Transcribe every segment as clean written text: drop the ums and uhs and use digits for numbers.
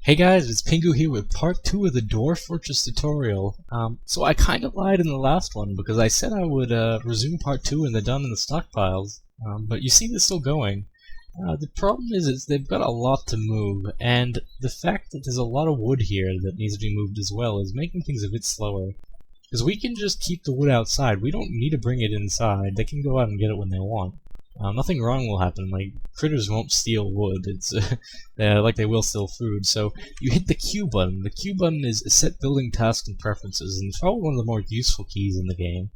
Hey guys, it's Pingu here with part 2 of the Dwarf Fortress tutorial. So I kinda lied in the last one because I said I would resume part 2 and they're done in the stockpiles. But you see they're still going. The problem is they've got a lot to move, and the fact that there's a lot of wood here that needs to be moved as well is making things a bit slower. Because we can just keep the wood outside, we don't need to bring it inside, they can go out and get it when they want. Nothing wrong will happen, like, critters won't steal wood, it's like they will steal food, so you hit the Q button. The Q button is set building tasks and preferences, and it's probably one of the more useful keys in the game.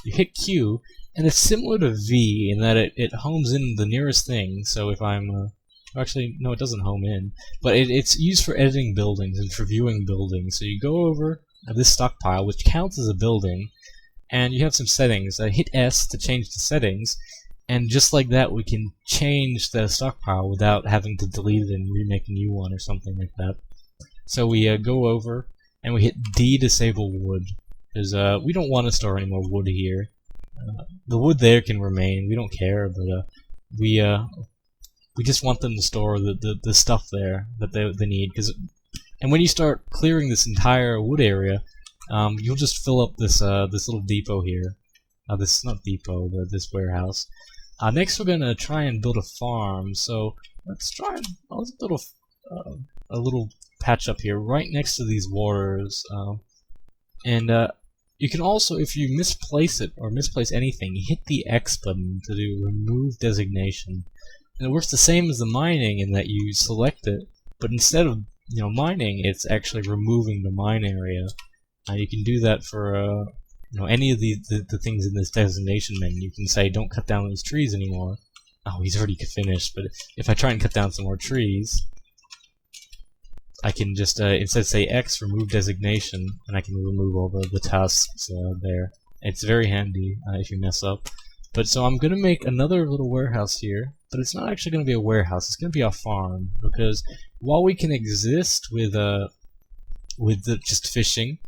You hit Q, and it's similar to V in that it homes in the nearest thing, so if I'm, actually, no, it doesn't home in, but it's used for editing buildings and for viewing buildings, so you go over this stockpile, which counts as a building, and you have some settings. I hit S to change the settings, and just like that, we can change the stockpile without having to delete it and remake a new one or something like that. So we go over, and we hit D to disable wood, because we don't want to store any more wood here. The wood there can remain, we don't care, but we just want them to store the stuff there that they need. And when you start clearing this entire wood area, you'll just fill up this little depot here. This is not depot, but this warehouse. Next, we're gonna try and build a farm. So let's build a little patch up here, right next to these waters. You can also, if you misplace it or misplace anything, hit the X button to do remove designation. And it works the same as the mining in that you select it, but instead of mining, it's actually removing the mine area. You can do that for any of the things in this designation menu. You can say, don't cut down those trees anymore. Oh, he's already finished, but if I try and cut down some more trees, I can just, instead say X, remove designation, and I can remove all the tasks there. It's very handy if you mess up. But so I'm going to make another little warehouse here, but it's not actually going to be a warehouse, it's going to be a farm, because while we can exist with just fishing,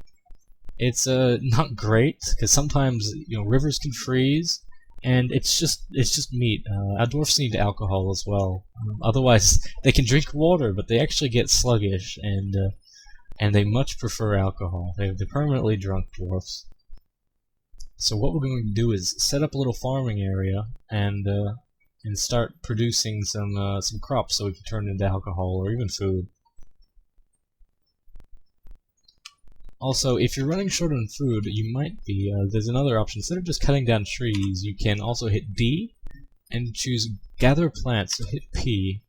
it's not great, because sometimes rivers can freeze, and it's just meat. Our dwarfs need alcohol as well. Otherwise, they can drink water, but they actually get sluggish, and they much prefer alcohol. They're permanently drunk dwarfs. So what we're going to do is set up a little farming area and start producing some crops so we can turn it into alcohol or even food. Also, if you're running short on food, you might be, there's another option. Instead of just cutting down trees, you can also hit D and choose Gather Plants, so hit P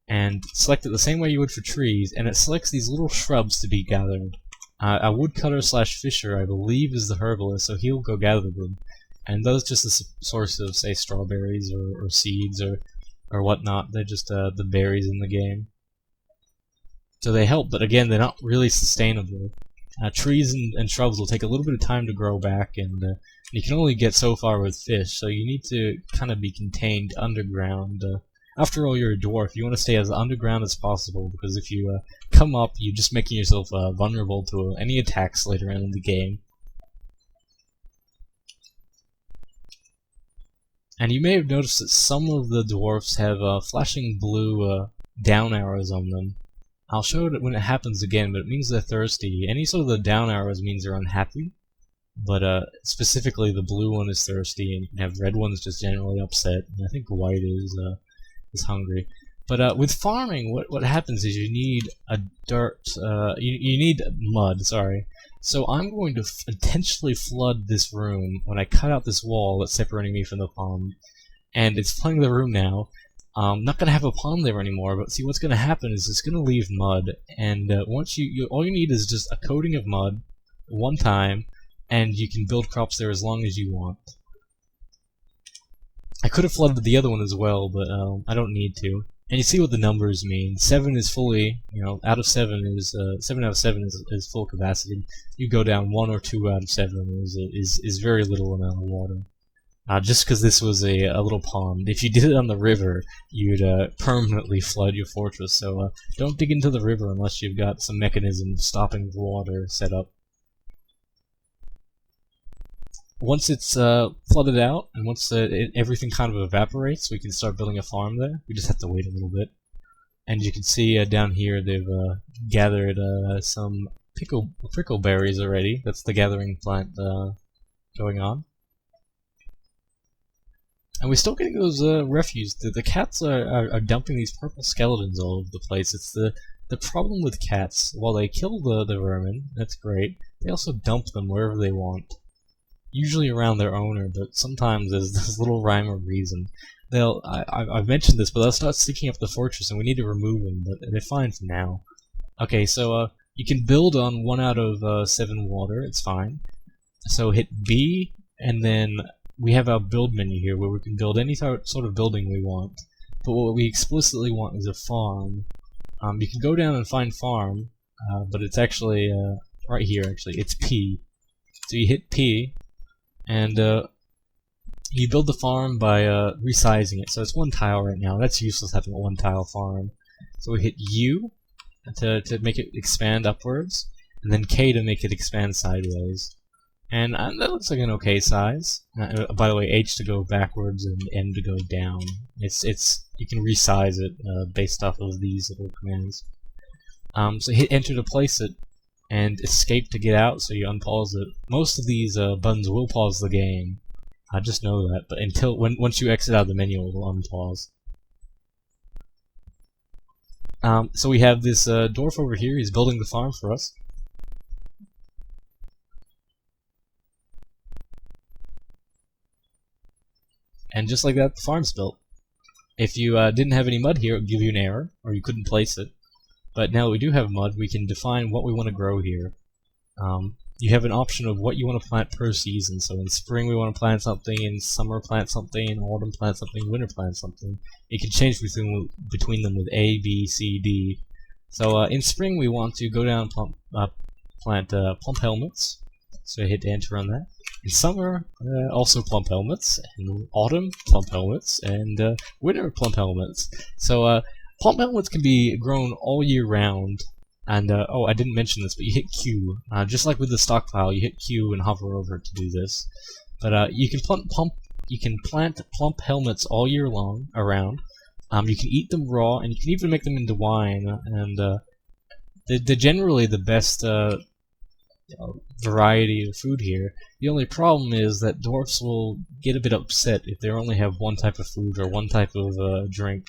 and select it the same way you would for trees, and it selects these little shrubs to be gathered. A woodcutter / fisher, I believe, is the herbalist, so he'll go gather them. And those just a source of, say, strawberries or seeds or whatnot. They're just the berries in the game. So they help, but again, they're not really sustainable. Trees and shrubs will take a little bit of time to grow back, and you can only get so far with fish, so you need to kind of be contained underground. After all, you're a dwarf, you want to stay as underground as possible, because if you come up, you're just making yourself vulnerable to any attacks later on in the game. And you may have noticed that some of the dwarfs have flashing blue down arrows on them. I'll show it when it happens again, but it means they're thirsty. Any sort of the down arrows means they're unhappy, but specifically the blue one is thirsty, and you can have red ones just generally upset, and I think white is hungry. But with farming, what happens is you need a dirt, you need mud, sorry. So I'm going to intentionally flood this room when I cut out this wall that's separating me from the pond, and it's flooding the room now. I'm not going to have a pond there anymore, but see what's going to happen is it's going to leave mud, and once all you need is just a coating of mud, one time, and you can build crops there as long as you want. I could have flooded the other one as well, but I don't need to. And you see what the numbers mean. 7 is fully, out of 7 is 7 out of 7 is full capacity. You go down 1 or 2 out of 7 is very little amount of water. Just because this was a little pond. If you did it on the river, you'd permanently flood your fortress, so don't dig into the river unless you've got some mechanism stopping the water set up. Once it's flooded out, and once everything kind of evaporates, we can start building a farm there. We just have to wait a little bit. And you can see down here they've gathered some prickle berries already. That's the gathering plant going on. And we're still getting those refuse. The cats are dumping these purple skeletons all over the place. It's the problem with cats. While they kill the vermin, that's great, they also dump them wherever they want. Usually around their owner, but sometimes there's this little rhyme or reason. I've mentioned this, but they'll start sticking up the fortress, and we need to remove them, but they're fine for now. Okay, so you can build on 1 out of 7 water, it's fine. So hit B, and then we have our build menu here, where we can build any sort of building we want. But what we explicitly want is a farm. You can go down and find farm, but it's actually right here, actually. It's P. So you hit P, and you build the farm by resizing it. So it's 1 tile right now. That's useless having a 1 tile farm. So we hit U to make it expand upwards, and then K to make it expand sideways. And that looks like an okay size. By the way, H to go backwards and N to go down. You can resize it based off of these little commands. So hit Enter to place it, and Escape to get out. So you unpause it. Most of these buttons will pause the game. I just know that. But once you exit out of the menu, it will unpause. So we have this dwarf over here. He's building the farm for us. And just like that, the farm's built. If you didn't have any mud here, it would give you an error, or you couldn't place it. But now that we do have mud, we can define what we want to grow here. You have an option of what you want to plant per season. So in spring we want to plant something, in summer plant something, in autumn plant something, winter plant something. It can change between them with A, B, C, D. So in spring we want to go down and plant plump helmets. So hit enter on that. In summer, also plump helmets. In autumn, plump helmets. And winter, plump helmets. So plump helmets can be grown all year round. And oh, I didn't mention this, but you hit Q. Just like with the stockpile, you hit Q and hover over it to do this. But you can plant plump helmets all year long around. You can eat them raw, and you can even make them into wine. And they're generally the best variety of food here. The only problem is that dwarfs will get a bit upset if they only have one type of food or one type of drink.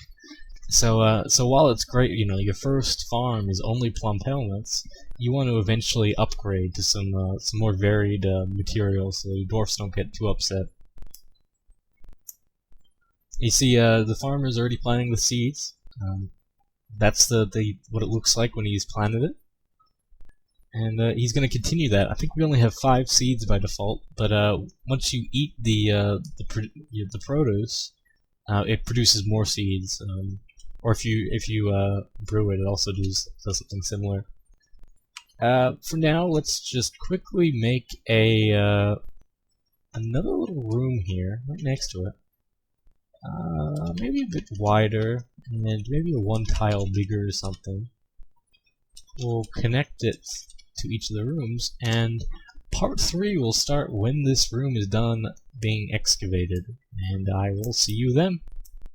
So while it's great, you know, your first farm is only plump helmets, you want to eventually upgrade to some more varied materials so dwarfs don't get too upset. You see, the farmer's already planting the seeds. That's what it looks like when he's planted it. And he's going to continue that. I think we only have 5 seeds by default, but once you eat the produce, it produces more seeds. Or if you brew it, it also does something similar. For now, let's just quickly make another little room here, right next to it. Maybe a bit wider, and maybe a 1 tile bigger or something. We'll connect it to each of the rooms, and part 3 will start when this room is done being excavated, and I will see you then.